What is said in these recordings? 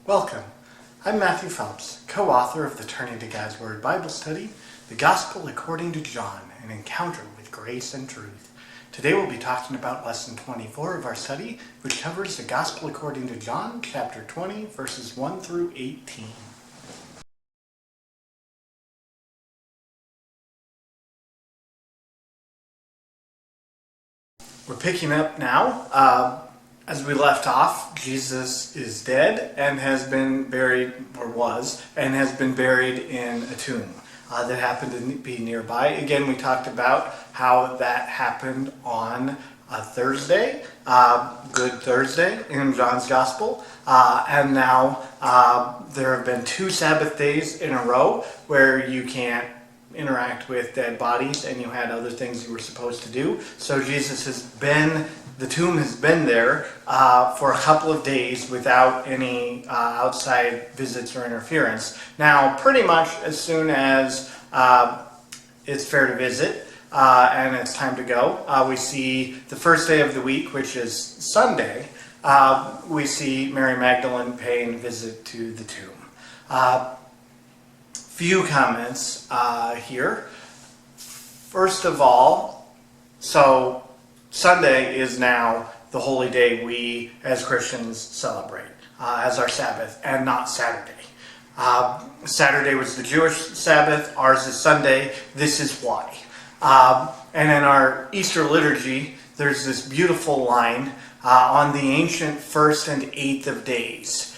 Welcome. I'm Matthew Phelps, co-author of the Turning to God's Word Bible study, The Gospel According to John, an Encounter with Grace and Truth. Today we'll be talking about Lesson 24 of our study, which covers the Gospel according to John, chapter 20, verses 1 through 18. We're picking up now. As we left off, Jesus is dead and has been buried, or was, and has been buried in a tomb that happened to be nearby. Again, we talked about how that happened on a Thursday, Good Thursday in John's Gospel. And now there have been 2 Sabbath days in a row where you can't interact with dead bodies and you had other things you were supposed to do. So the tomb has been there for a couple of days without any outside visits or interference. Now, pretty much as soon as it's fair to visit and it's time to go, we see the first day of the week, which is Sunday, we see Mary Magdalene paying a visit to the tomb. Few comments here. First of all, so Sunday is now the holy day we as Christians celebrate as our Sabbath, and not Saturday. Saturday was the Jewish Sabbath, ours is Sunday. This is why. And in our Easter liturgy, there's this beautiful line on the ancient first and 8th of days.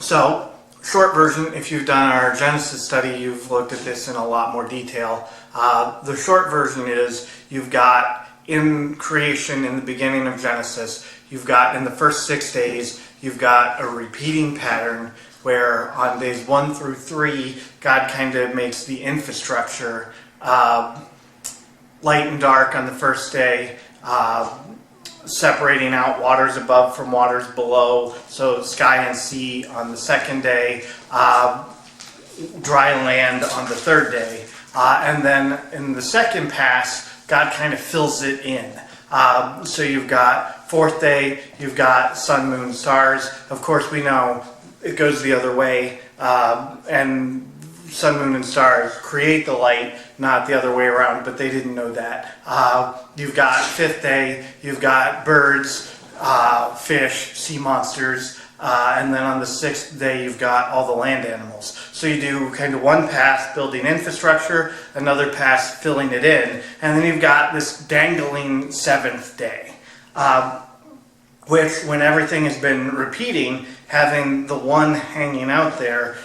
So, short version, if you've done our Genesis study, you've looked at this in a lot more detail. The short version is you've got in creation, in the beginning of Genesis, you've got in the first 6 days, you've got a repeating pattern where on days 1 through 3, God kind of makes the infrastructure light and dark on the first day, separating out waters above from waters below, so sky and sea on the second day, dry land on the third day. And then in the second pass, God kind of fills it in. So you've got 4th day, you've got sun, moon, stars. Of course, we know it goes the other way, and sun, moon, and stars create the light, not the other way around, but they didn't know that. You've got 5th day, you've got birds, fish, sea monsters, and then on the 6th day you've got all the land animals. So you do kind of one pass building infrastructure, another pass filling it in, and then you've got this dangling 7th day, which when everything has been repeating, having the one hanging out there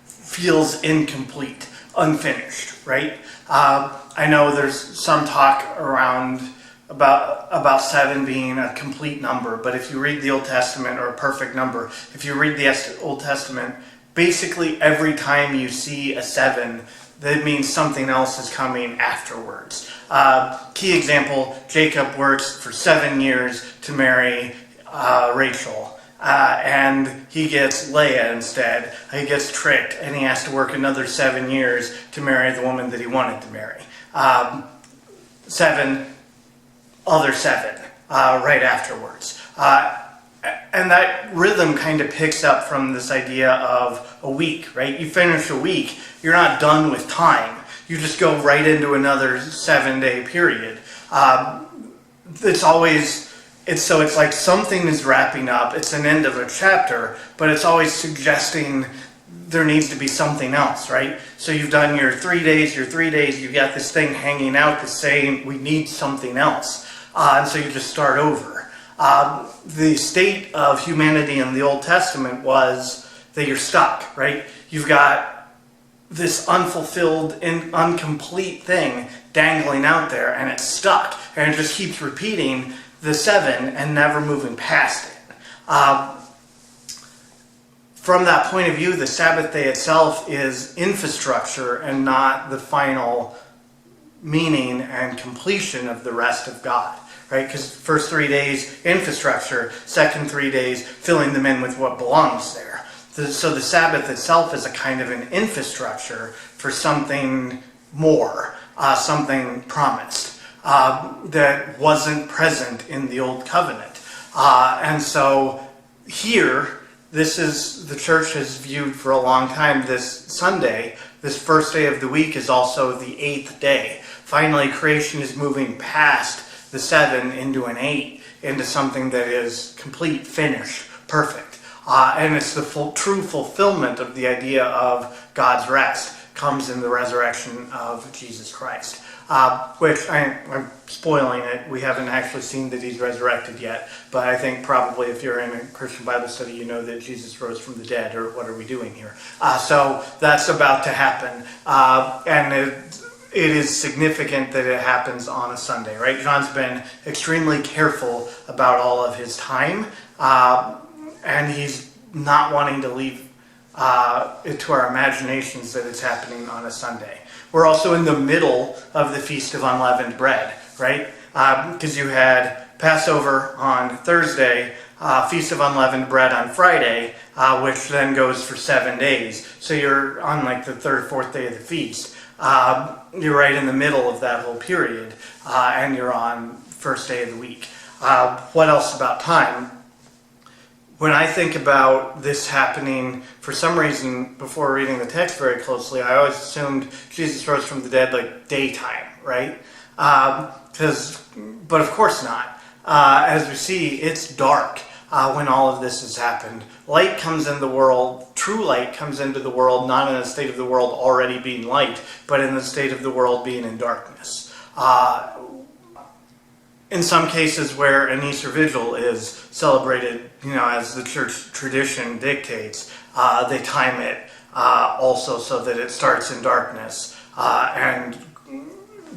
feels incomplete, unfinished, right? I know there's some talk around about 7 being a complete number, but if you read the Old Testament, or a perfect number, if you read the Old Testament, basically every time you see a 7, that means something else is coming afterwards. Key example, Jacob works for 7 years to marry Rachel. And he gets Leah instead. He gets tricked, and he has to work another 7 years to marry the woman that he wanted to marry. 7, other 7, right afterwards. And that rhythm kind of picks up from this idea of a week, right? You finish a week, you're not done with time. You just go right into another 7-day period. It's like something is wrapping up. It's an end of a chapter, but it's always suggesting there needs to be something else, right? So you've done your 3 days, you've got this thing hanging out that's saying we need something else. And so you just start over. The state of humanity in the Old Testament was that you're stuck, right? You've got this unfulfilled and incomplete thing dangling out there, and it's stuck, and it just keeps repeating the 7 and never moving past it. From that point of view, the Sabbath day itself is infrastructure and not the final meaning and completion of the rest of God, right? Because first 3 days, infrastructure, second 3 days, filling them in with what belongs there. So the Sabbath itself is a kind of an infrastructure for something more, something promised. That wasn't present in the Old Covenant. And so here, the church has viewed for a long time this Sunday, this first day of the week, is also the 8th day. Finally, creation is moving past the 7 into an 8, into something that is complete, finished, perfect. And it's the true fulfillment of the idea of God's rest comes in the resurrection of Jesus Christ. Which I'm spoiling it. We haven't actually seen that he's resurrected yet, but I think probably if you're in a Christian Bible study, you know that Jesus rose from the dead, or what are we doing here? So that's about to happen, and it is significant that it happens on a Sunday, right? John's been extremely careful about all of his time, and he's not wanting to leave it to our imaginations that it's happening on a Sunday. We're also in the middle of the Feast of Unleavened Bread, right? Because you had Passover on Thursday, Feast of Unleavened Bread on Friday, which then goes for 7 days. So you're on like the third, fourth day of the feast. You're right in the middle of that whole period, and you're on first day of the week. What else about time? When I think about this happening, for some reason, before reading the text very closely, I always assumed Jesus rose from the dead like daytime, right? But of course not. As we see, it's dark when all of this has happened. Light comes in the world, true light comes into the world, not in a state of the world already being light, but in the state of the world being in darkness. In some cases where an Easter Vigil is celebrated, as the church tradition dictates, they time it also so that it starts in darkness and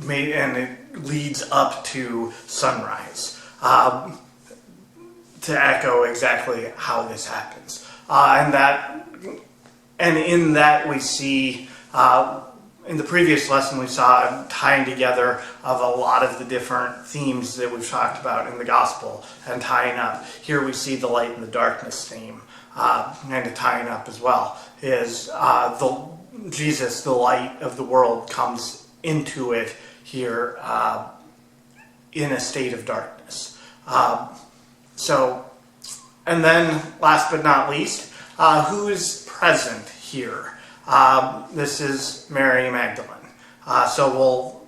it leads up to sunrise to echo exactly how this happens. And in that we see. In the previous lesson, we saw a tying together of a lot of the different themes that we've talked about in the gospel and tying up. Here we see the light and the darkness theme, and a tying up as well is Jesus, the light of the world, comes into it here in a state of darkness. And then last but not least, who is present here? This is Mary Magdalene. So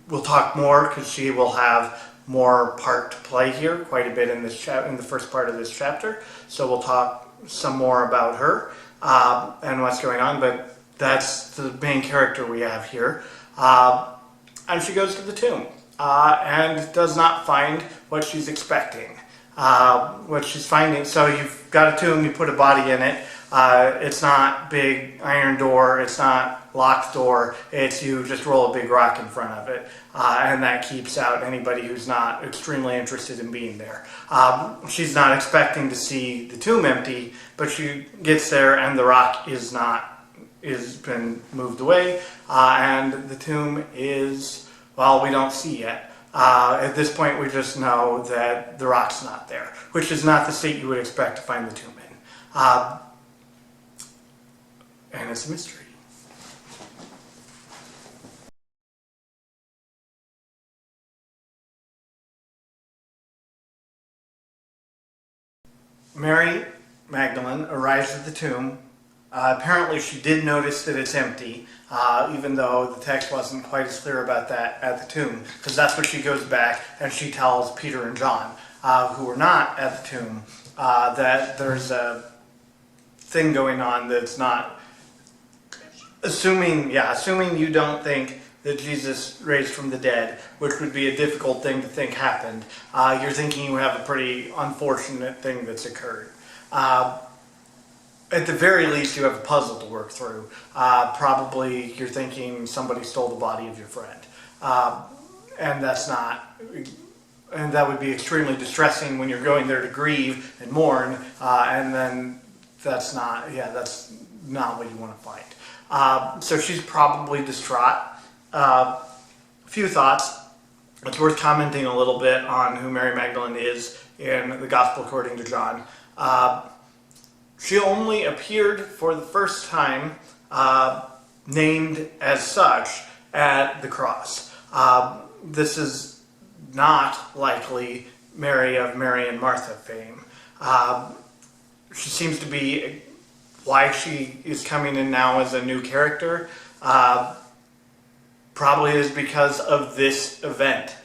we'll talk more because she will have more part to play here, quite a bit in this in the first part of this chapter. So we'll talk some more about her and what's going on. But that's the main character we have here. And she goes to the tomb and does not find what she's expecting. What she's finding. So you've got a tomb, you put a body in it. It's not big iron door, it's not locked door, it's you just roll a big rock in front of it, and that keeps out anybody who's not extremely interested in being there. She's not expecting to see the tomb empty, but she gets there and the rock is been moved away, and the tomb is, well, we don't see yet. At this point we just know that the rock's not there, which is not the state you would expect to find the tomb in. And it's a mystery. Mary Magdalene arrives at the tomb. Apparently she did notice that it's empty, even though the text wasn't quite as clear about that at the tomb, because that's what she goes back and she tells Peter and John, who were not at the tomb, that there's a thing going on that's not. Assuming you don't think that Jesus raised from the dead, which would be a difficult thing to think happened, you're thinking you have a pretty unfortunate thing that's occurred. At the very least, you have a puzzle to work through. Probably you're thinking somebody stole the body of your friend. And that would be extremely distressing when you're going there to grieve and mourn, and then that's not what you want to find. So she's probably distraught. A few thoughts. It's worth commenting a little bit on who Mary Magdalene is in the Gospel according to John. She only appeared for the first time named as such at the cross. This is not likely Mary of Mary and Martha fame. She seems to be why she is coming in now as a new character. Probably is because of this event.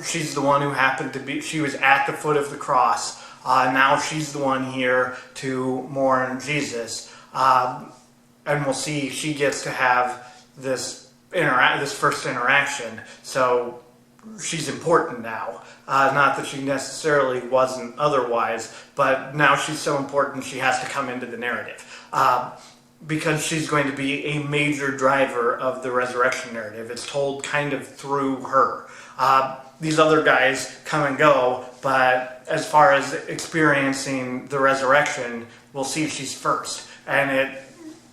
She's the one who happened to be, she was at the foot of the cross. Now she's the one here to mourn Jesus. And we'll see she gets to have this first interaction. So she's important now. Not that she necessarily wasn't otherwise, but now she's so important she has to come into the narrative. Because she's going to be a major driver of the resurrection narrative. It's told kind of through her. These other guys come and go, but as far as experiencing the resurrection, we'll see she's first. And it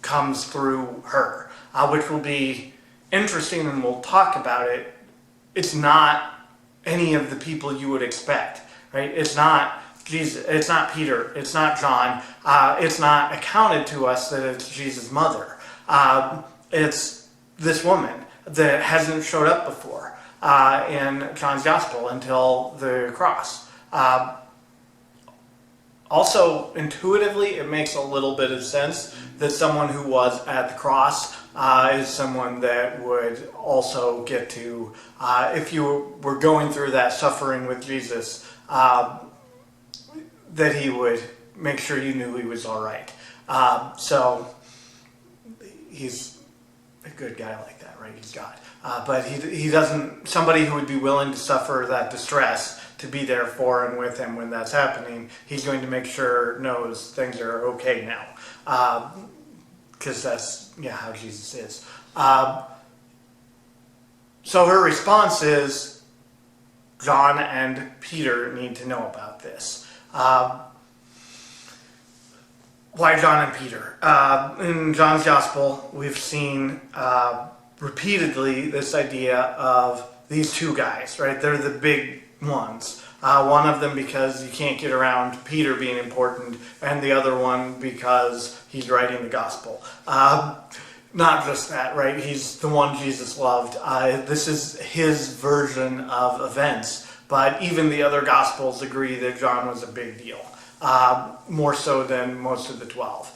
comes through her, which will be interesting, and we'll talk about it. It's not any of the people you would expect, right? It's not Jesus, it's not Peter, it's not John, it's not accounted to us that it's Jesus' mother. It's this woman that hasn't showed up before in John's Gospel until the cross. Also, intuitively, it makes a little bit of sense that someone who was at the cross is someone that would also get to, if you were going through that suffering with Jesus, that he would make sure you knew he was all right. So he's a good guy like that, right? He's God. But he doesn't, somebody who would be willing to suffer that distress to be there for and with him when that's happening, he's going to make sure knows things are okay now. Because that's, how Jesus is. So her response is, John and Peter need to know about this. Why John and Peter? In John's Gospel, we've seen repeatedly this idea of these two guys, right? They're the big ones. One of them because you can't get around Peter being important, and the other one because he's writing the Gospel. Not just that, right? He's the one Jesus loved. This is his version of events. But even the other Gospels agree that John was a big deal, more so than most of the 12.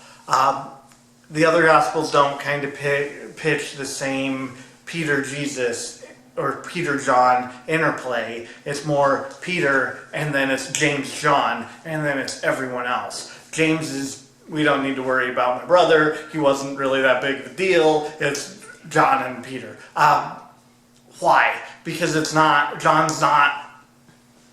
The other Gospels don't kind of pitch the same Peter-Jesus or Peter-John interplay. It's more Peter, and then it's James-John, and then it's everyone else. James is, we don't need to worry about my brother. He wasn't really that big of a deal. It's John and Peter. Why? Because it's not, John's not,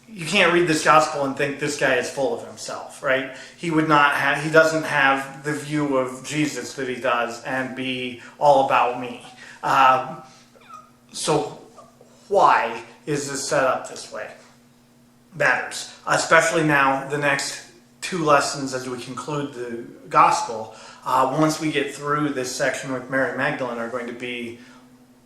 you can't read this gospel and think this guy is full of himself, right? He would not have, he doesn't have the view of Jesus that he does and be all about me. So why is this set up this way? Matters. Especially now, the next two lessons as we conclude the gospel, once we get through this section with Mary Magdalene, are going to be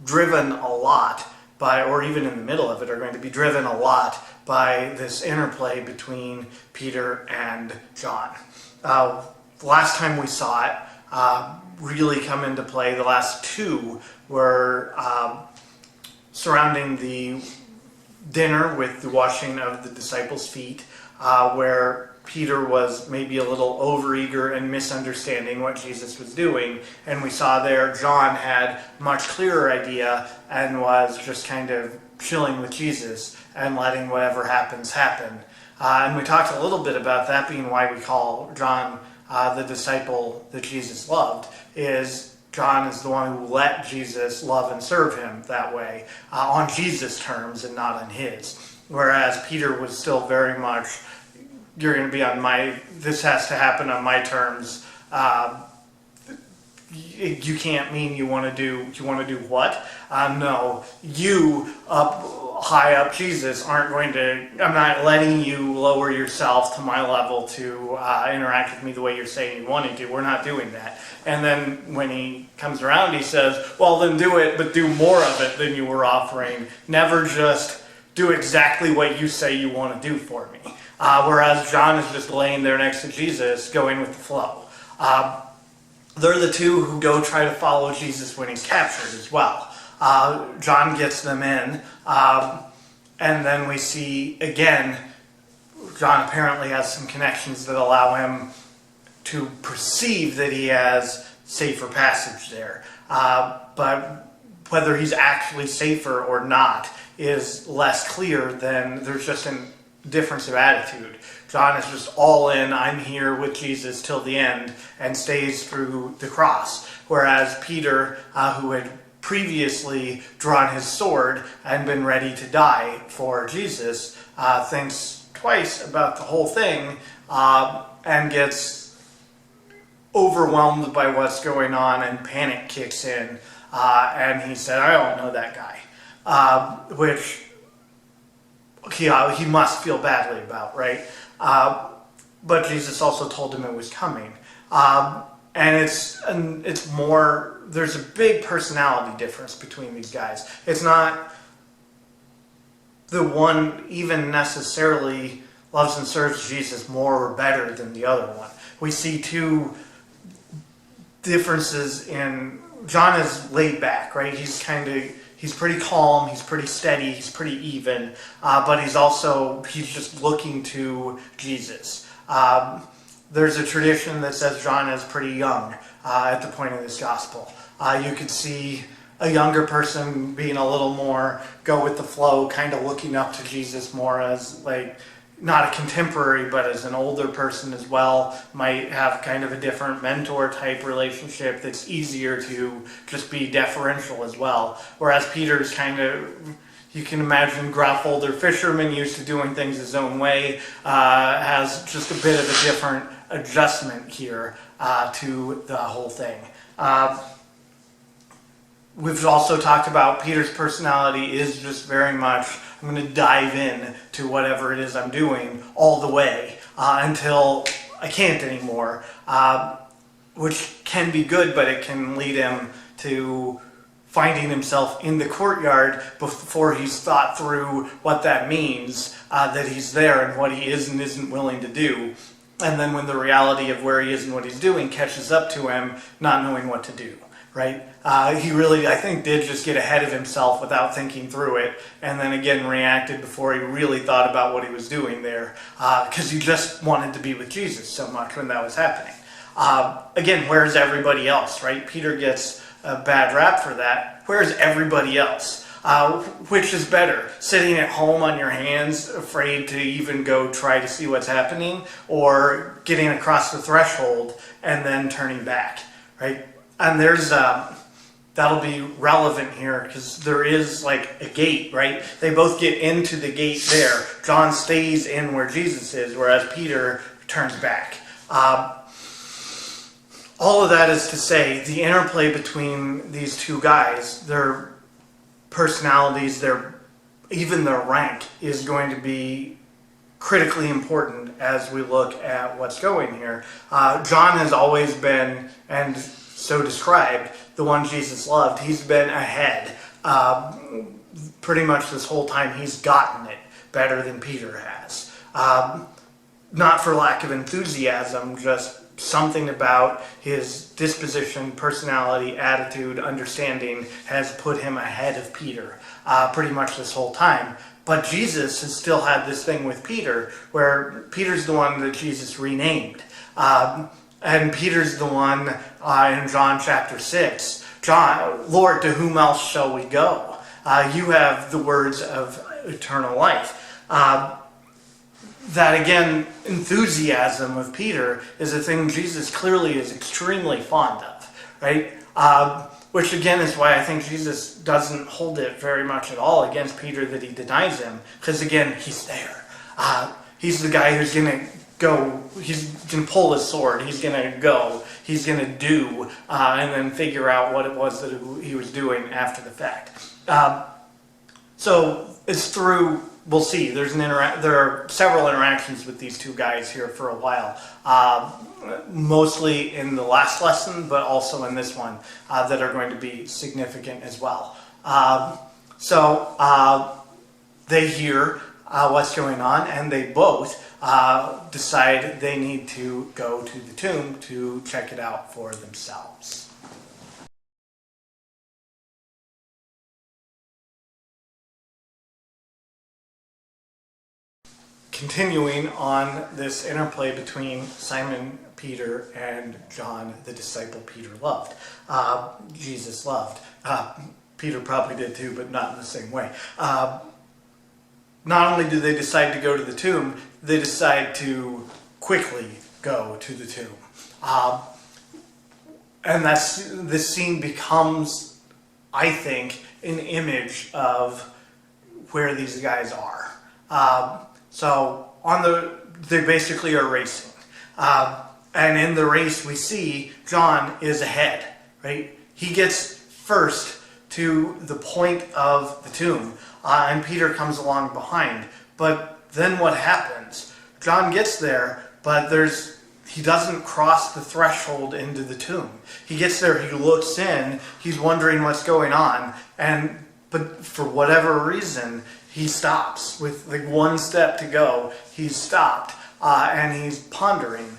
driven a lot by, or even in the middle of it, are going to be driven a lot by this interplay between Peter and John. Last time we saw it really come into play, the last two were surrounding the dinner with the washing of the disciples' feet, where Peter was maybe a little overeager and misunderstanding what Jesus was doing, and we saw there John had much clearer idea and was just kind of chilling with Jesus and letting whatever happens happen. And we talked a little bit about that being why we call John the disciple that Jesus loved, is John is the one who let Jesus love and serve him that way, on Jesus' terms and not on his. Whereas Peter was still very much, you're going to be on my, this has to happen on my terms. You can't mean you want to do what? No, you high up Jesus aren't going to, I'm not letting you lower yourself to my level to interact with me the way you're saying you wanted to. We're not doing that. And then when he comes around, he says, well, then do it, but do more of it than you were offering. Never just do exactly what you say you want to do for me. Whereas John is just laying there next to Jesus, going with the flow. They're the two who go try to follow Jesus when he's captured as well. John gets them in, and then we see, again, John apparently has some connections that allow him to perceive that he has safer passage there. But whether he's actually safer or not is less clear. Than there's just a difference of attitude. John is just all in, I'm here with Jesus till the end, and stays through the cross. Whereas Peter, who had previously drawn his sword and been ready to die for Jesus, thinks twice about the whole thing and gets overwhelmed by what's going on, and panic kicks in. And he said, I don't know that guy, which he must feel badly about, right? But Jesus also told him it was coming. And it's more, there's a big personality difference between these guys. It's not the one even necessarily loves and serves Jesus more or better than the other one. We see two differences in, John is laid back, right? He's pretty calm, he's pretty steady, he's pretty even, but he's just looking to Jesus. There's a tradition that says John is pretty young at the point of this gospel. You could see a younger person being a little more go with the flow, kind of looking up to Jesus more as like, not a contemporary, but as an older person as well, might have kind of a different mentor type relationship that's easier to just be deferential as well. Whereas Peter's kind of, you can imagine, gruff older fisherman used to doing things his own way, has just a bit of a different adjustment here to the whole thing. We've also talked about Peter's personality is just very much, I'm going to dive in to whatever it is I'm doing all the way until I can't anymore, which can be good, but it can lead him to finding himself in the courtyard before he's thought through what that means, that he's there and what he is and isn't willing to do. And then when the reality of where he is and what he's doing catches up to him, not knowing what to do. Right? He really, I think, did just get ahead of himself without thinking through it, and then again reacted before he really thought about what he was doing there, because he just wanted to be with Jesus so much when that was happening. Again, where's everybody else, right? Peter gets a bad rap for that. Where's everybody else? Which is better, sitting at home on your hands, afraid to even go try to see what's happening, or getting across the threshold and then turning back, right? And there's, that'll be relevant here because there is like a gate, right? They both get into the gate there. John stays in where Jesus is, whereas Peter turns back. All of that is to say the interplay between these two guys, their personalities, even their rank is going to be critically important as we look at what's going here. John has always been, and so described, the one Jesus loved. He's been ahead pretty much this whole time. He's gotten it better than Peter has. Not for lack of enthusiasm, just something about his disposition, personality, attitude, understanding has put him ahead of Peter pretty much this whole time. But Jesus has still had this thing with Peter where Peter's the one that Jesus renamed. And Peter's the one in John chapter 6. John, Lord, to whom else shall we go? You have the words of eternal life. That again, enthusiasm of Peter is a thing Jesus clearly is extremely fond of, right? Which again is why I think Jesus doesn't hold it very much at all against Peter that he denies him. Because again, he's there. He's the guy who's going to go, he's going to pull his sword, he's going to go, he's going to do, and then figure out what it was that he was doing after the fact. So it's through, we'll see, there are several interactions with these two guys here for a while, mostly in the last lesson, but also in this one, that are going to be significant as well. They hear what's going on, and they both decide they need to go to the tomb to check it out for themselves. continuing on this interplay between Simon Peter and John, the disciple Peter loved. Jesus loved. Peter probably did too, but not in the same way. Not only do they decide to go to the tomb, they decide to quickly go to the tomb. And this scene becomes, I think, an image of where these guys are. They basically are racing. And in the race we see John is ahead, right? He gets first to the point of the tomb, and Peter comes along behind. But then what happens? John gets there, but he doesn't cross the threshold into the tomb. He gets there, he looks in, he's wondering what's going on, but for whatever reason, he stops. With like one step to go, he's stopped, and he's pondering.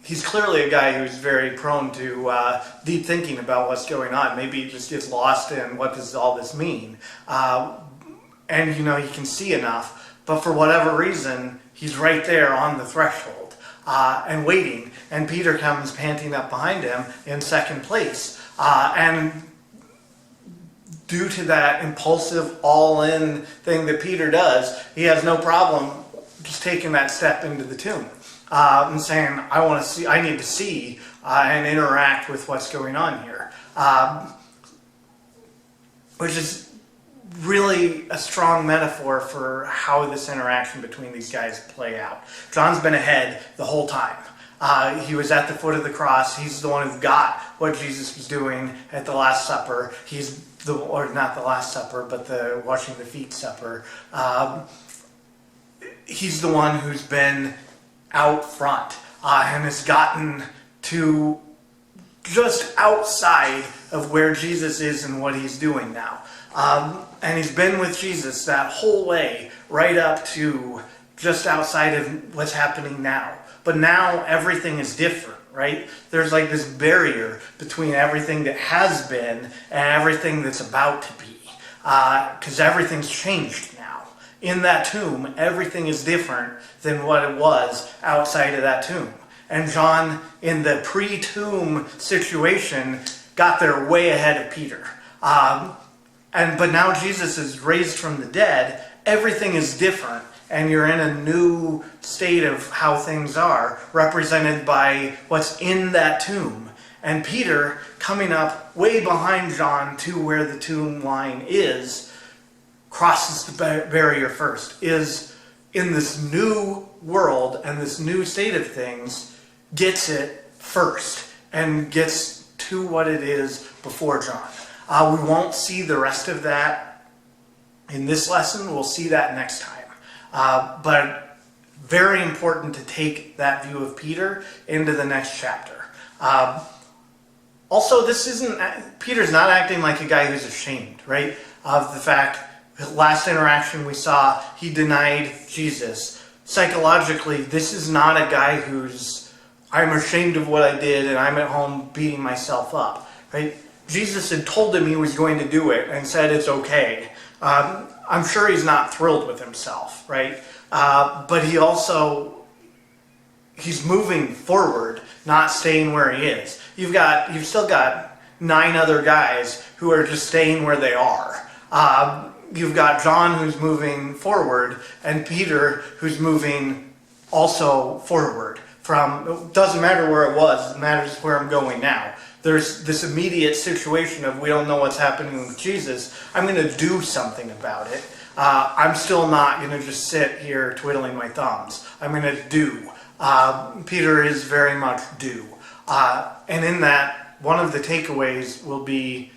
He's clearly a guy who's very prone to deep thinking about what's going on. Maybe he just gets lost in what does all this mean. And he can see enough, but for whatever reason, he's right there on the threshold and waiting. And Peter comes panting up behind him in second place. And due to that impulsive, all-in thing that Peter does, he has no problem just taking that step into the tomb. And saying, I need to see and interact with what's going on here. Which is really a strong metaphor for how this interaction between these guys play out. John's been ahead the whole time. He was at the foot of the cross. He's the one who got what Jesus was doing at the Last Supper. Or not the Last Supper, but the washing the feet supper. He's the one who's been out front and has gotten to just outside of where Jesus is and what he's doing now. And he's been with Jesus that whole way right up to just outside of what's happening now. But now everything is different, right? There's like this barrier between everything that has been and everything that's about to be. Because everything's changed now. In that tomb, everything is different than what it was outside of that tomb. And John, in the pre-tomb situation, got there way ahead of Peter. But now Jesus is raised from the dead. Everything is different, and you're in a new state of how things are, represented by what's in that tomb. And Peter, coming up way behind John to where the tomb line is, crosses the barrier first, is in this new world and this new state of things, gets it first and gets to what it is before John. We won't see the rest of that in this lesson. We'll see that next time. But very important to take that view of Peter into the next chapter. Also, Peter's not acting like a guy who's ashamed, right, of the fact the last interaction we saw, he denied Jesus. Psychologically, this is not a guy I'm ashamed of what I did and I'm at home beating myself up, right? Jesus had told him he was going to do it and said it's okay. I'm sure he's not thrilled with himself, right? But he's moving forward, not staying where he is. You've still got 9 other guys who are just staying where they are. You've got John who's moving forward and Peter who's moving also forward. It doesn't matter where it was, it matters where I'm going now. There's this immediate situation of we don't know what's happening with Jesus. I'm going to do something about it. I'm still not going to just sit here twiddling my thumbs. I'm going to do. Peter is very much do. And in that, one of the takeaways will be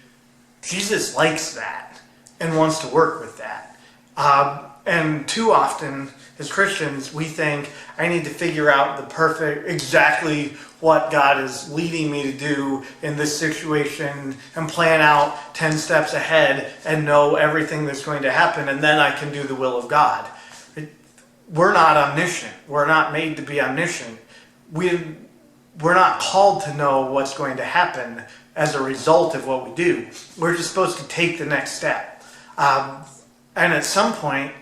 Jesus likes that and wants to work with that. And too often, as Christians, we think, I need to figure out exactly what God is leading me to do in this situation and plan out 10 steps ahead and know everything that's going to happen, and then I can do the will of God. We're not omniscient. We're not made to be omniscient. We're not called to know what's going to happen as a result of what we do. We're just supposed to take the next step. And at some point,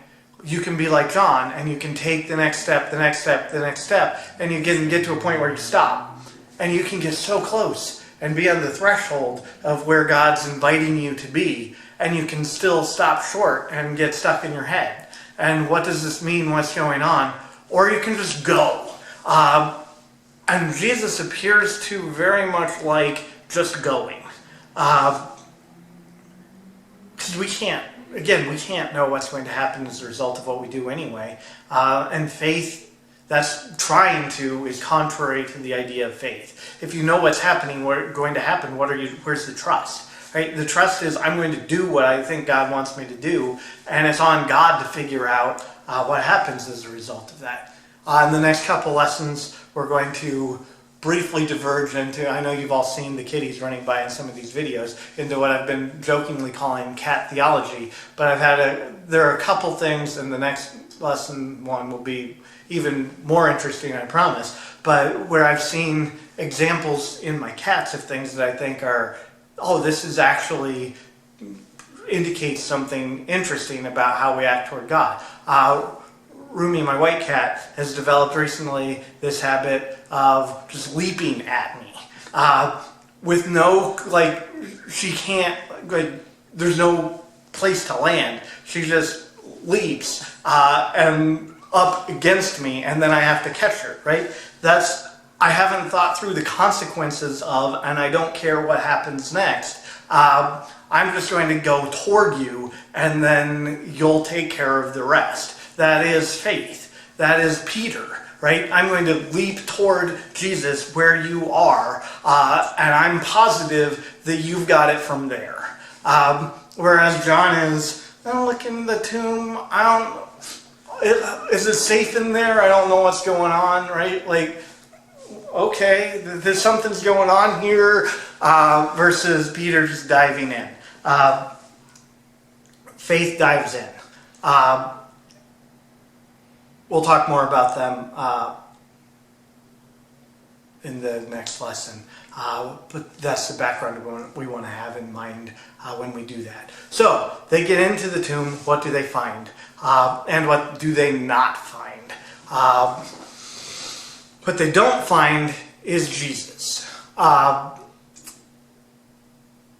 you can be like John, and you can take the next step, the next step, the next step, and you can get to a point where you stop. And you can get so close and be on the threshold of where God's inviting you to be, and you can still stop short and get stuck in your head. And what does this mean? What's going on? Or you can just go. And Jesus appears to very much like just going. Because we can't know what's going to happen as a result of what we do anyway. And faith that's trying to is contrary to the idea of faith. If you know what's happening, what's going to happen, where's the trust? Right? The trust is I'm going to do what I think God wants me to do, and it's on God to figure out what happens as a result of that. In the next couple lessons, we're going to briefly diverge into, I know you've all seen the kitties running by in some of these videos, into what I've been jokingly calling cat theology, but there are a couple things, and the next lesson one will be even more interesting, I promise, but where I've seen examples in my cats of things that I think are, this is actually indicates something interesting about how we act toward God. Rumi, my white cat, has developed recently this habit of just leaping at me. With no, she can't, there's no place to land. She just leaps and up against me, and then I have to catch her, right? I haven't thought through the consequences of, and I don't care what happens next. I'm just going to go toward you, and then you'll take care of the rest. That is faith. That is Peter, right? I'm going to leap toward Jesus where you are, and I'm positive that you've got it from there. Whereas John is, look in the tomb, is it safe in there? I don't know what's going on, right? Okay, there's something's going on here, versus Peter just diving in. Faith dives in. We'll talk more about them in the next lesson. But that's the background we want to have in mind when we do that. So, they get into the tomb. What do they find? And what do they not find? What they don't find is Jesus.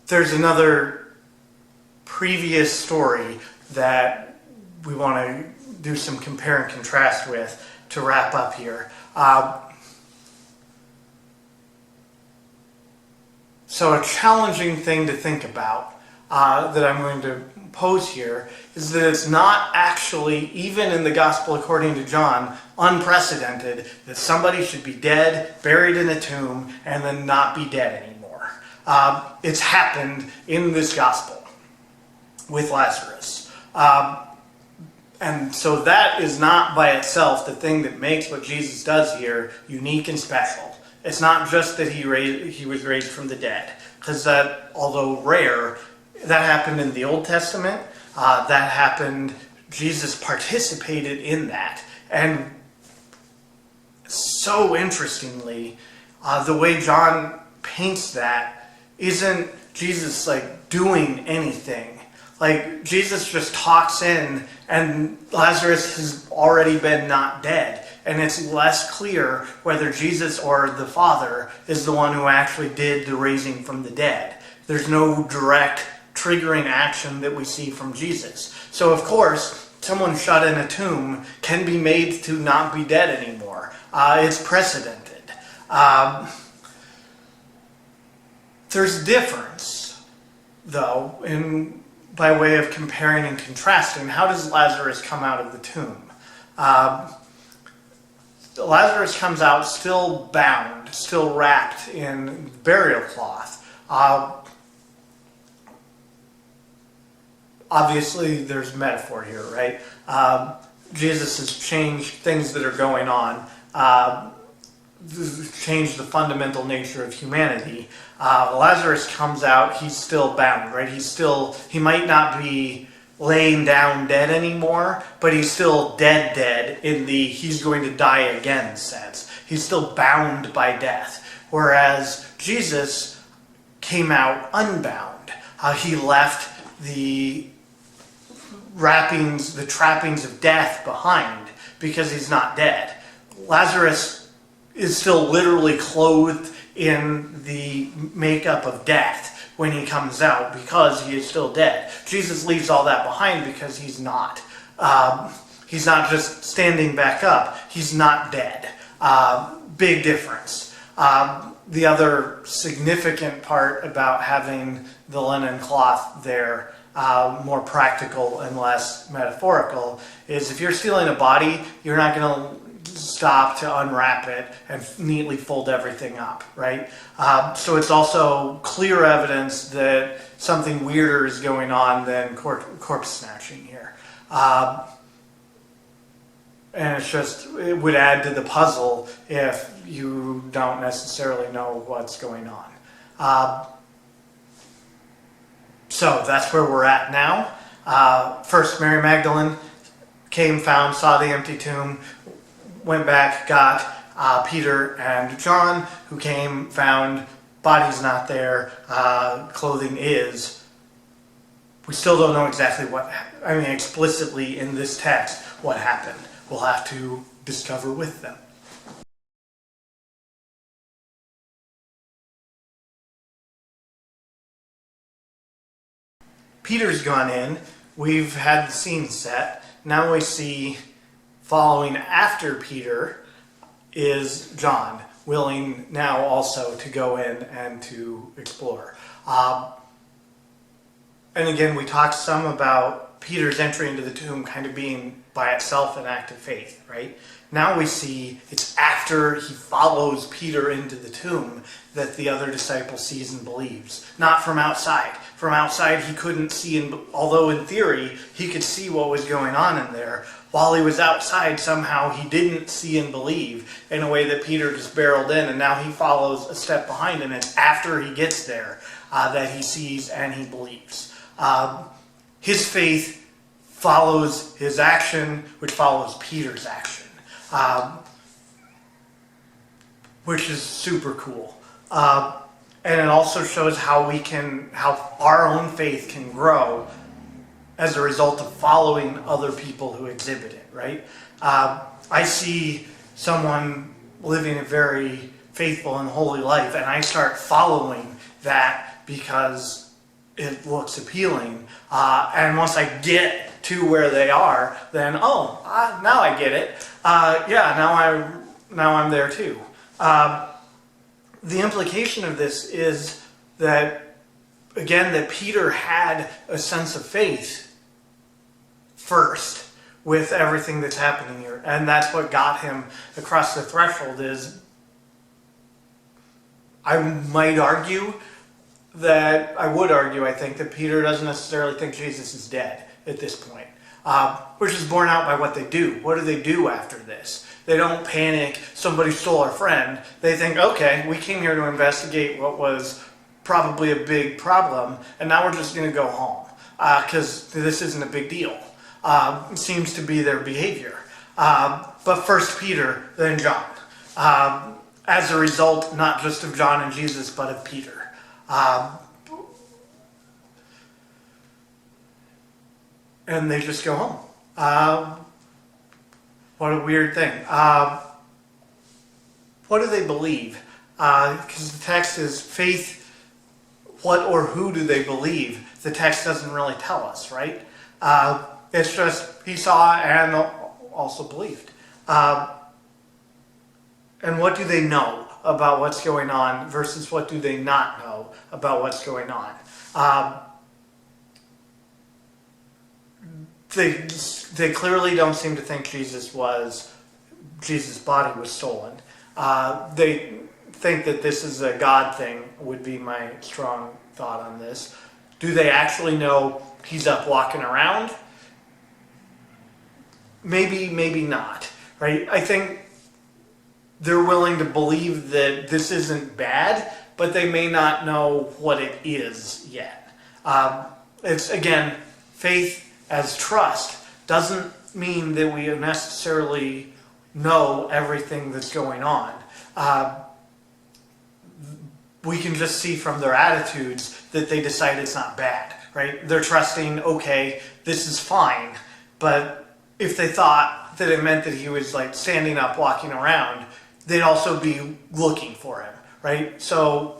There's another previous story that we want to do some compare and contrast with to wrap up here. So a challenging thing to think about that I'm going to pose here is that it's not actually, even in the Gospel according to John, unprecedented that somebody should be dead, buried in a tomb, and then not be dead anymore. It's happened in this Gospel with Lazarus. And so that is not by itself the thing that makes what Jesus does here unique and special. It's not just that he was raised from the dead, because that, although rare, that happened in the Old Testament. That happened, Jesus participated in that. And so interestingly, the way John paints that isn't Jesus doing anything. Jesus just talks in, and Lazarus has already been not dead. And it's less clear whether Jesus or the Father is the one who actually did the raising from the dead. There's no direct triggering action that we see from Jesus. So of course, someone shut in a tomb can be made to not be dead anymore. It's precedented. There's difference, though, by way of comparing and contrasting. How does Lazarus come out of the tomb? Lazarus comes out still bound, still wrapped in burial cloth. Obviously, there's metaphor here, right? Jesus has changed things that are going on, changed the fundamental nature of humanity. Lazarus comes out, he's still bound, right? He might not be laying down dead anymore, but he's still dead in the he's going to die again sense. He's still bound by death. Whereas Jesus came out unbound. He left wrappings, the trappings of death behind because he's not dead. Lazarus is still literally clothed in the makeup of death when he comes out because he is still dead. Jesus leaves all that behind because he's not. He's not just standing back up. He's not dead. Big difference. The other significant part about having the linen cloth there, more practical and less metaphorical, is if you're stealing a body, you're not going to stop to unwrap it and neatly fold everything up, right? So it's also clear evidence that something weirder is going on than corpse snatching here. And it would add to the puzzle if you don't necessarily know what's going on. So that's where we're at now. First, Mary Magdalene came, found, saw the empty tomb, went back, got Peter and John, who came, found, body's not there, clothing is. We still don't know exactly explicitly in this text what happened. We'll have to discover with them. Peter's gone in. We've had the scene set. Now we see, following after Peter, is John, willing now also to go in and to explore. And again, we talked some about Peter's entry into the tomb kind of being by itself an act of faith, right? Now we see it's after he follows Peter into the tomb that the other disciple sees and believes. Not from outside. From outside he couldn't see, although in theory he could see what was going on in there. While he was outside, somehow he didn't see and believe in a way that Peter just barreled in, and now he follows a step behind, and it's after he gets there that he sees and he believes. His faith follows his action, which follows Peter's action, which is super cool. And it also shows how our own faith can grow as a result of following other people who exhibit it, right? I see someone living a very faithful and holy life, and I start following that because it looks appealing. And once I get to where they are, then, now I get it. Now I'm there too. The implication of this is that, again, that Peter had a sense of faith first with everything that's happening here. And that's what got him across the threshold. I would argue, I think, that Peter doesn't necessarily think Jesus is dead at this point, which is borne out by what they do. What do they do after this? They don't panic, somebody stole our friend. They think, okay, we came here to investigate what was probably a big problem, and now we're just going to go home because this isn't a big deal. It seems to be their behavior. But first Peter, then John. As a result, not just of John and Jesus, but of Peter. And they just go home. What a weird thing. What do they believe? Because the text is faith. What or who do they believe? The text doesn't really tell us, right? It's just he saw and also believed. And what do they know about what's going on versus what do they not know about what's going on? They clearly don't seem to think Jesus' body was stolen. They think that this is a God thing, would be my strong thought on this. Do they actually know he's up walking around? Maybe, maybe not, right? I think they're willing to believe that this isn't bad, but they may not know what it is yet. It's, again, faith as trust doesn't mean that we necessarily know everything that's going on. We can just see from their attitudes that they decide it's not bad, right? They're trusting, okay, this is fine. But if they thought that it meant that he was like standing up, walking around, they'd also be looking for him, right? So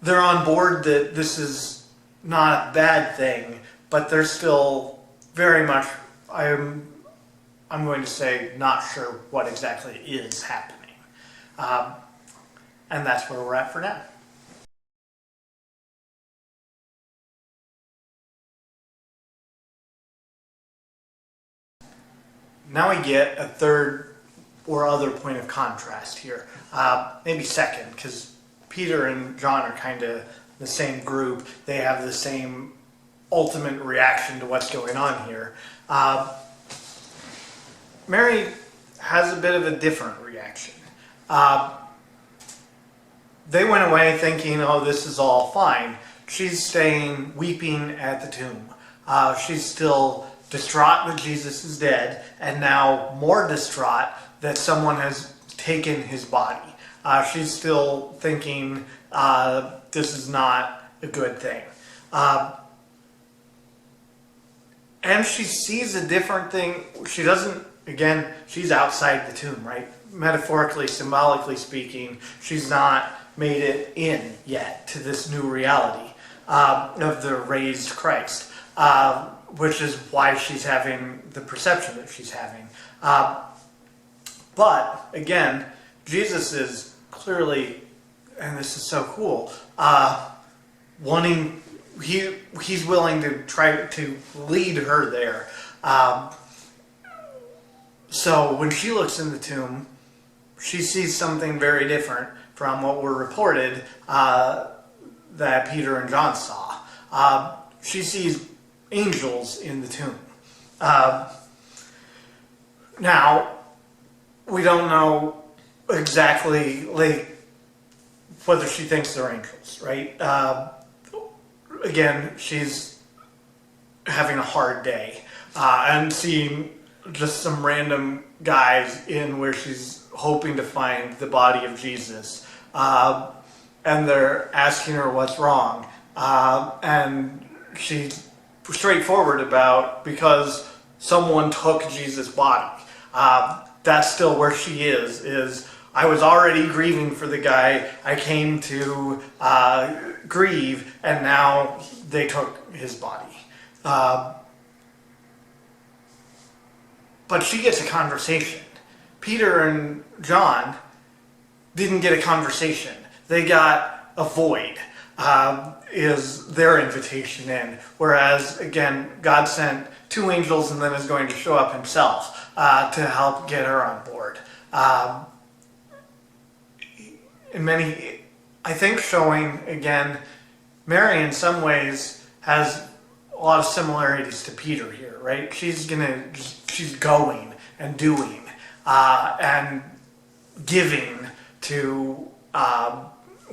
they're on board that this is not a bad thing, but they're still very much, I'm going to say, not sure what exactly is happening. And that's where we're at for now. Now we get a third or other point of contrast here. Maybe second, because Peter and John are kind of the same group. They have the same ultimate reaction to what's going on here. Mary has a bit of a different reaction. They went away thinking, oh, this is all fine. She's staying weeping at the tomb. She's still distraught that Jesus is dead, and now more distraught that someone has taken his body. She's still thinking this is not a good thing. And she sees a different thing. She doesn't, again, she's outside the tomb, right? Metaphorically, symbolically speaking, she's not made it in yet to this new reality of the raised Christ, which is why she's having the perception that she's having. But, again, Jesus is clearly, and this is so cool, wanting, he's willing to try to lead her there. So when she looks in the tomb, she sees something very different from what were reported that Peter and John saw. She sees angels in the tomb. Now, we don't know exactly whether she thinks they're angels, right? Again, she's having a hard day and seeing just some random guys in where she's hoping to find the body of Jesus, and they're asking her what's wrong, and she's straightforward about because someone took Jesus' body. That's still where she is I was already grieving for the guy I came to grieve, and now they took his body. But she gets a conversation. Peter and John didn't get a conversation. They got a void, is their invitation in. Whereas, again, God sent two angels and then is going to show up himself to help get her on board. I think showing, again, Mary in some ways has a lot of similarities to Peter here, right? She's going and doing and giving to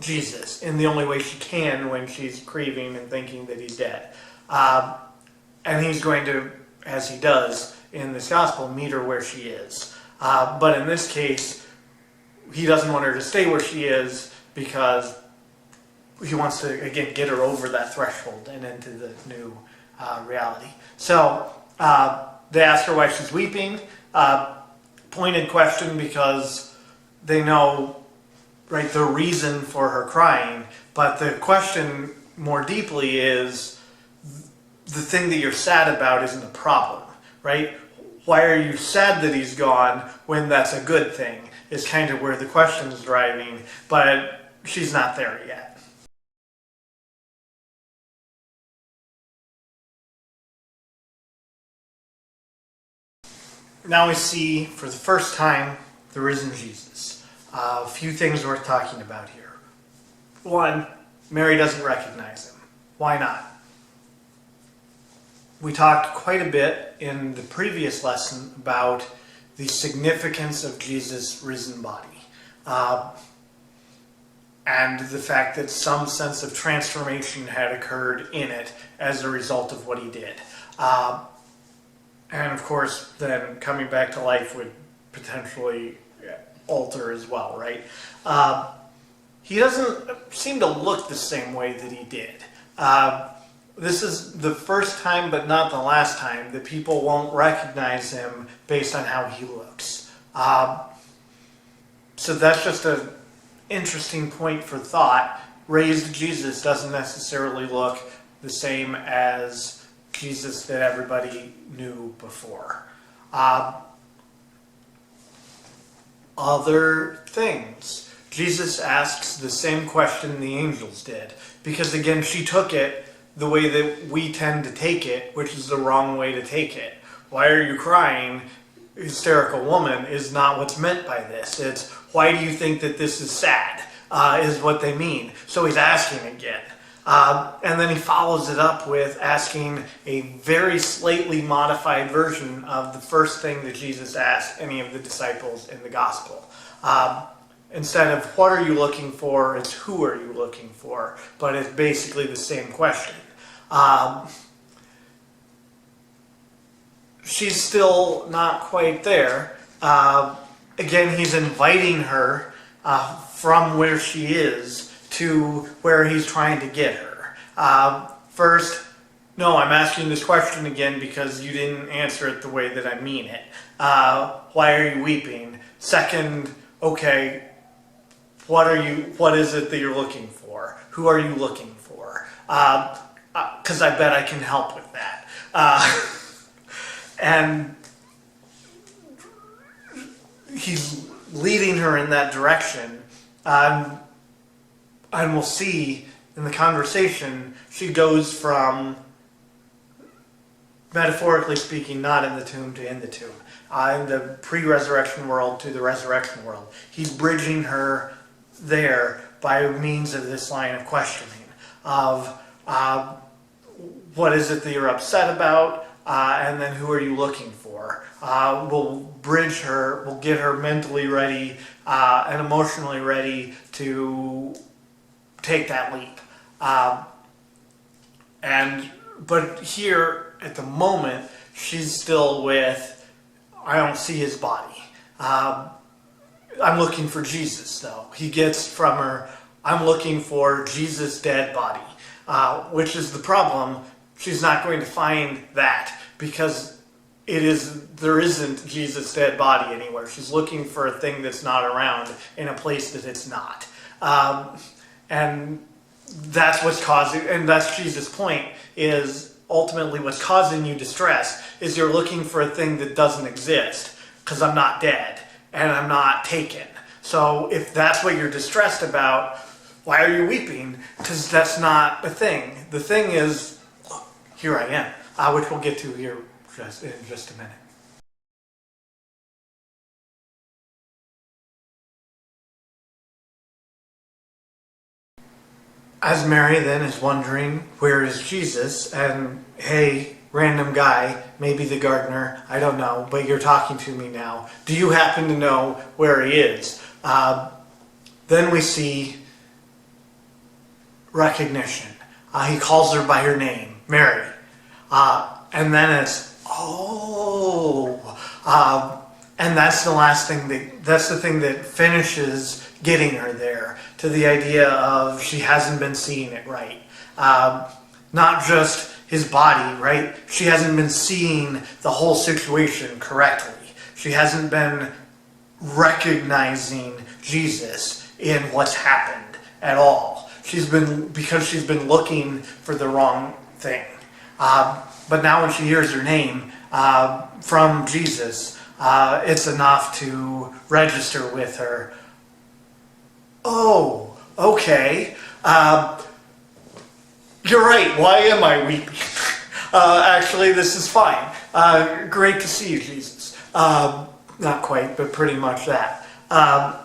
Jesus in the only way she can when she's grieving and thinking that he's dead. And he's going to, as he does in this gospel, meet her where she is. But in this case, he doesn't want her to stay where she is because he wants to, again, get her over that threshold and into the new reality. So they ask her why she's weeping. Pointed question because they know, right, the reason for her crying. But the question more deeply is the thing that you're sad about isn't a problem, right? Why are you sad that he's gone when that's a good thing? Is kind of where the question is driving, but she's not there yet. Now we see, for the first time, the risen Jesus. A few things worth talking about here. One, Mary doesn't recognize him. Why not? We talked quite a bit in the previous lesson about the significance of Jesus' risen body. And the fact that some sense of transformation had occurred in it as a result of what he did. And of course, then coming back to life would potentially alter as well, right? He doesn't seem to look the same way that he did. this is the first time, but not the last time, that people won't recognize him based on how he looks. So that's just an interesting point for thought. Raised Jesus doesn't necessarily look the same as Jesus that everybody knew before. Other things. Jesus asks the same question the angels did. Because again, she took it the way that we tend to take it, which is the wrong way to take it. Why are you crying, hysterical woman, is not what's meant by this. It's, why do you think that this is sad, is what they mean. So he's asking again. And then he follows it up with asking a very slightly modified version of the first thing that Jesus asked any of the disciples in the gospel. Instead of what are you looking for, it's who are you looking for. But it's basically the same question. She's still not quite there. Again, he's inviting her from where she is to where he's trying to get her. First, no, I'm asking this question again because you didn't answer it the way that I mean it. Why are you weeping? Second, okay, what is it that you're looking for? Who are you looking for? Because I bet I can help with that. And he's leading her in that direction. And we'll see in the conversation, she goes from, metaphorically speaking, not in the tomb to in the tomb. In the pre-resurrection world to the resurrection world. He's bridging her there by means of this line of questioning of what is it that you're upset about, and then who are you looking for. We'll bridge her, we'll get her mentally ready and emotionally ready to take that leap. But here at the moment, she's still with, I don't see his body. I'm looking for Jesus, though. He gets from her, I'm looking for Jesus' dead body, which is the problem. She's not going to find that because there isn't Jesus' dead body anywhere. She's looking for a thing that's not around in a place that it's not. And that's what's causing, and that's Jesus' point, is ultimately what's causing you distress is you're looking for a thing that doesn't exist because I'm not dead and I'm not taken. So if that's what you're distressed about, why are you weeping? Because that's not a thing. The thing is, here I am, which we'll get to here in just a minute. As Mary then is wondering, where is Jesus? And hey, random guy, maybe the gardener, I don't know, but you're talking to me now. Do you happen to know where he is? Then we see recognition. He calls her by her name, Mary. And then it's, and that's the last thing that's the thing that finishes getting her there to the idea of she hasn't been seeing it right. Not just his body, right? She hasn't been seeing the whole situation correctly. She hasn't been recognizing Jesus in what's happened at all. Because she's been looking for the wrong thing. But now when she hears her name from Jesus, it's enough to register with her. Oh, okay. You're right. Why am I weeping? Actually, this is fine. Great to see you, Jesus. Not quite, but pretty much that. And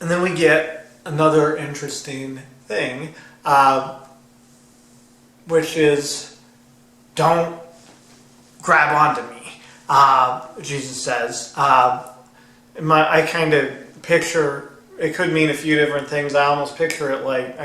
then we get another interesting thing, which is, don't grab onto me, Jesus says. I kind of picture, it could mean a few different things. I almost picture it like,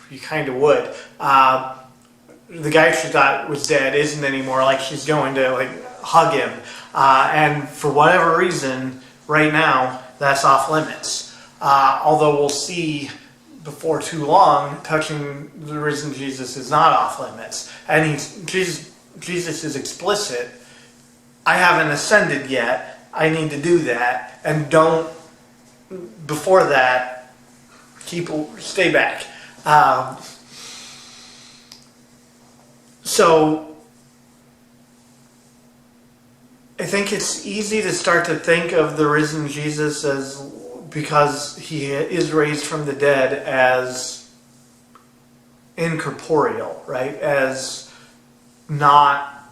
you kind of would. The guy she thought was dead isn't anymore, like she's going to hug him. And for whatever reason, right now, that's off limits. Although we'll see before too long, touching the risen Jesus is not off limits. And Jesus is explicit. I haven't ascended yet. I need to do that. And don't, before that, stay back. So I think it's easy to start to think of the risen Jesus as, because he is raised from the dead, as incorporeal, right? As not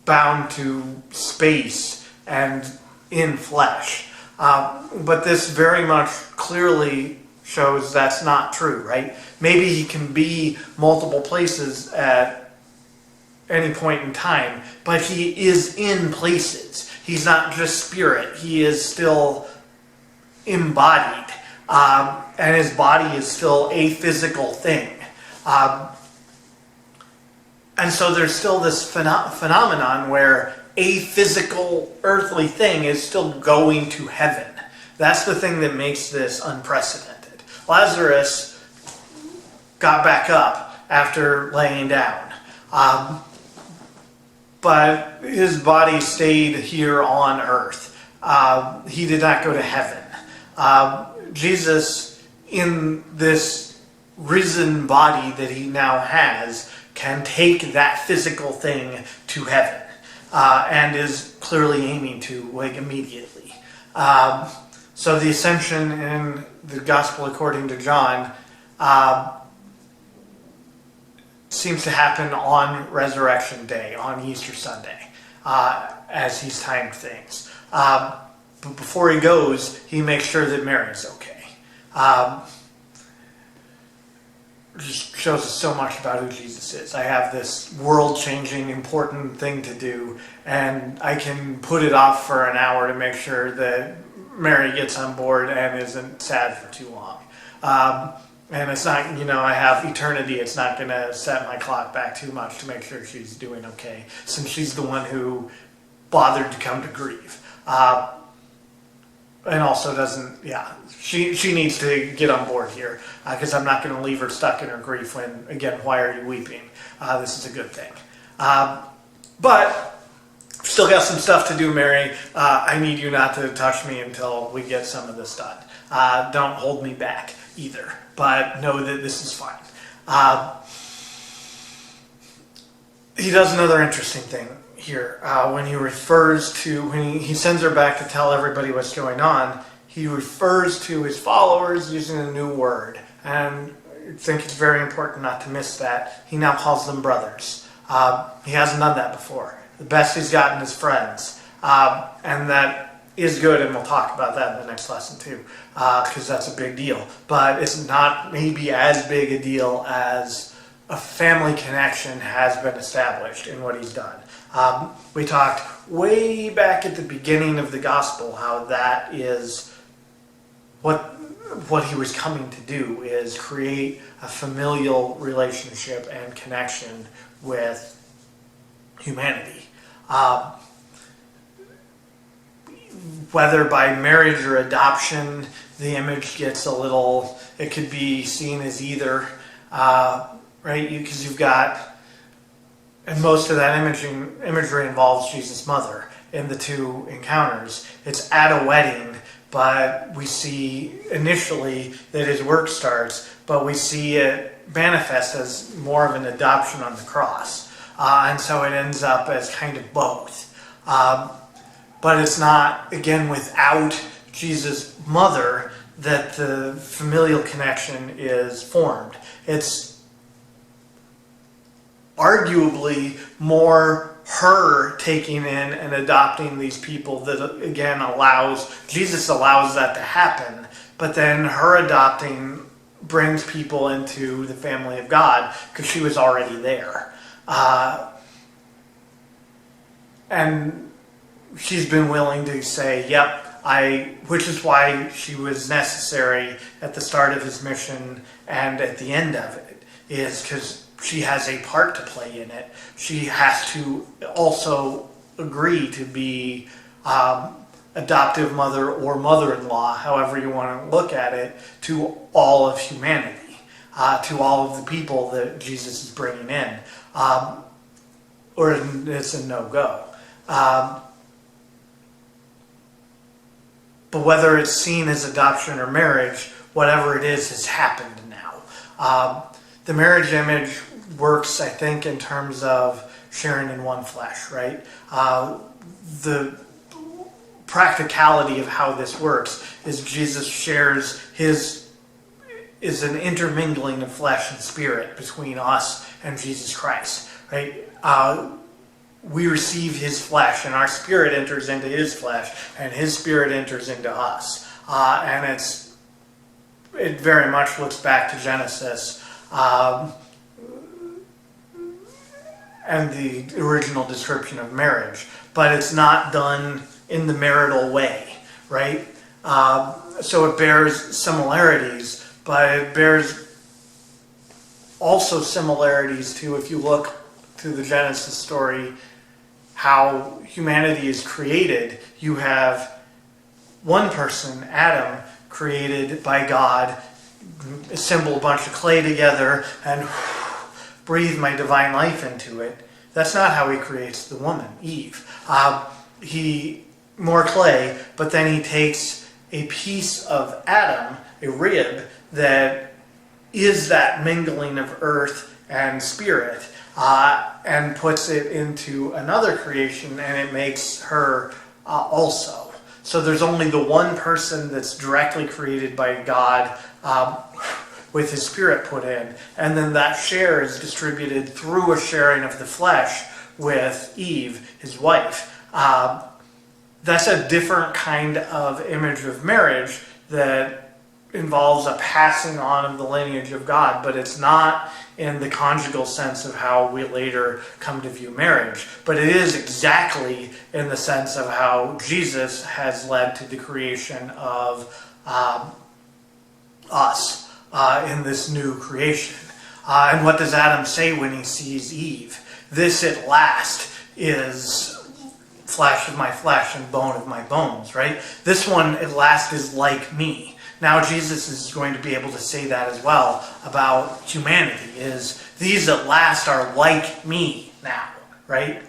bound to space and in flesh. But this very much clearly shows that's not true, right? Maybe he can be multiple places at any point in time, but he is in places. He's not just spirit. He is still embodied, and his body is still a physical thing. And so there's still this phenomenon where a physical earthly thing is still going to heaven. That's the thing that makes this unprecedented. Lazarus got back up after laying down. But his body stayed here on earth. He did not go to heaven. Jesus, in this risen body that he now has, can take that physical thing to heaven, and is clearly aiming to, immediately. So the ascension in the Gospel according to John seems to happen on Resurrection Day, on Easter Sunday, as he's timed things. But before he goes, he makes sure that Mary's okay. Just shows us so much about who Jesus is. I have this world-changing, important thing to do, and I can put it off for an hour to make sure that Mary gets on board and isn't sad for too long. And it's not, I have eternity. It's not going to set my clock back too much to make sure she's doing okay, since she's the one who bothered to come to grief. And also she needs to get on board here, because I'm not going to leave her stuck in her grief when, again, why are you weeping? This is a good thing. But still got some stuff to do, Mary. I need you not to touch me until we get some of this done. Don't hold me back either, but know that this is fine. He does another interesting thing here. When he sends her back to tell everybody what's going on, he refers to his followers using a new word. And I think it's very important not to miss that. He now calls them brothers. He hasn't done that before. The best he's gotten is friends. And that is good, and we'll talk about that in the next lesson too, because that's a big deal. But it's not maybe as big a deal as a family connection has been established in what he's done. We talked way back at the beginning of the gospel how that is what he was coming to do, is create a familial relationship and connection with humanity. Whether by marriage or adoption, the image gets it could be seen as either, right? Because you've got, and most of that imagery involves Jesus' mother in the two encounters. It's at a wedding, but we see initially that his work starts, but we see it manifest as more of an adoption on the cross. And so it ends up as kind of both. But it's not, again, without Jesus' mother that the familial connection is formed. It's arguably more her taking in and adopting these people that, again, Jesus allows that to happen, but then her adopting brings people into the family of God because she was already there. And she's been willing to say, yep, which is why she was necessary at the start of his mission and at the end of it, is because she has a part to play in it. She has to also agree to be adoptive mother or mother-in-law, however you want to look at it, to all of humanity, to all of the people that Jesus is bringing in. Or it's a no-go. But whether it's seen as adoption or marriage, whatever it is has happened now. The marriage image works, I think, in terms of sharing in one flesh, right? The practicality of how this works is Jesus shares is an intermingling of flesh and spirit between us and Jesus Christ, right? We receive his flesh, and our spirit enters into his flesh, and his spirit enters into us. And it very much looks back to Genesis and the original description of marriage, but it's not done in the marital way, right? So it bears similarities, but it bears also similarities to, if you look to the Genesis story, how humanity is created. You have one person, Adam, created by God, assemble a bunch of clay together and breathe my divine life into it. That's not how he creates the woman, Eve. More clay, but then he takes a piece of Adam, a rib, that is that mingling of earth and spirit, and puts it into another creation, and it makes her also. So there's only the one person that's directly created by God with his spirit put in, and then that share is distributed through a sharing of the flesh with Eve, his wife. That's a different kind of image of marriage that involves a passing on of the lineage of God, but it's not in the conjugal sense of how we later come to view marriage. But it is exactly in the sense of how Jesus has led to the creation of us in this new creation. And what does Adam say when he sees Eve? This at last is flesh of my flesh and bone of my bones, right? This one at last is like me. Now Jesus is going to be able to say that as well about humanity, is these at last are like me now, right?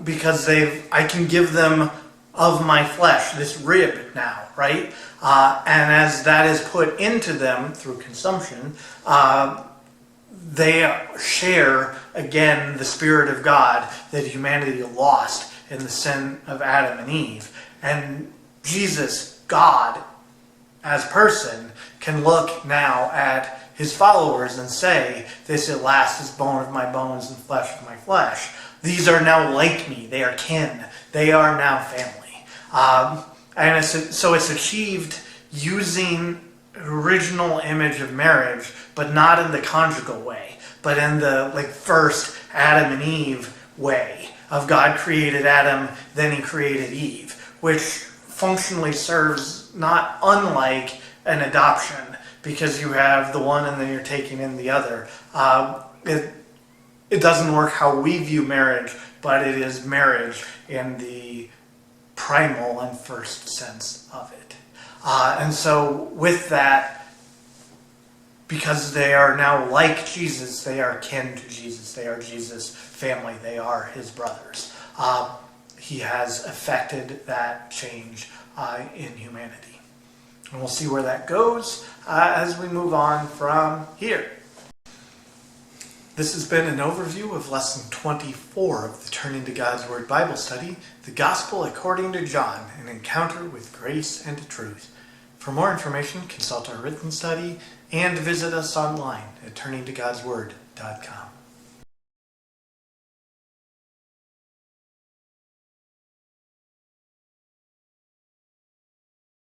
Because I can give them of my flesh, this rib now, right? And as that is put into them through consumption, they share again the Spirit of God that humanity lost in the sin of Adam and Eve. And Jesus, God, as person, can look now at his followers and say, this at last is bone of my bones and flesh of my flesh. These are now like me. They are kin. They are now family. And so it's achieved using original image of marriage, but not in the conjugal way, but in the first Adam and Eve way of God created Adam, then he created Eve, which functionally serves not unlike an adoption, because you have the one and then you're taking in the other. It doesn't work how we view marriage, but it is marriage in the primal and first sense of it. And so with that, because they are now like Jesus, they are kin to Jesus, they are Jesus' family, they are his brothers. He has effected that change in humanity. And we'll see where that goes as we move on from here. This has been an overview of Lesson 24 of the Turning to God's Word Bible Study, The Gospel According to John, an encounter with grace and truth. For more information, consult our written study and visit us online at turningtogodsword.com.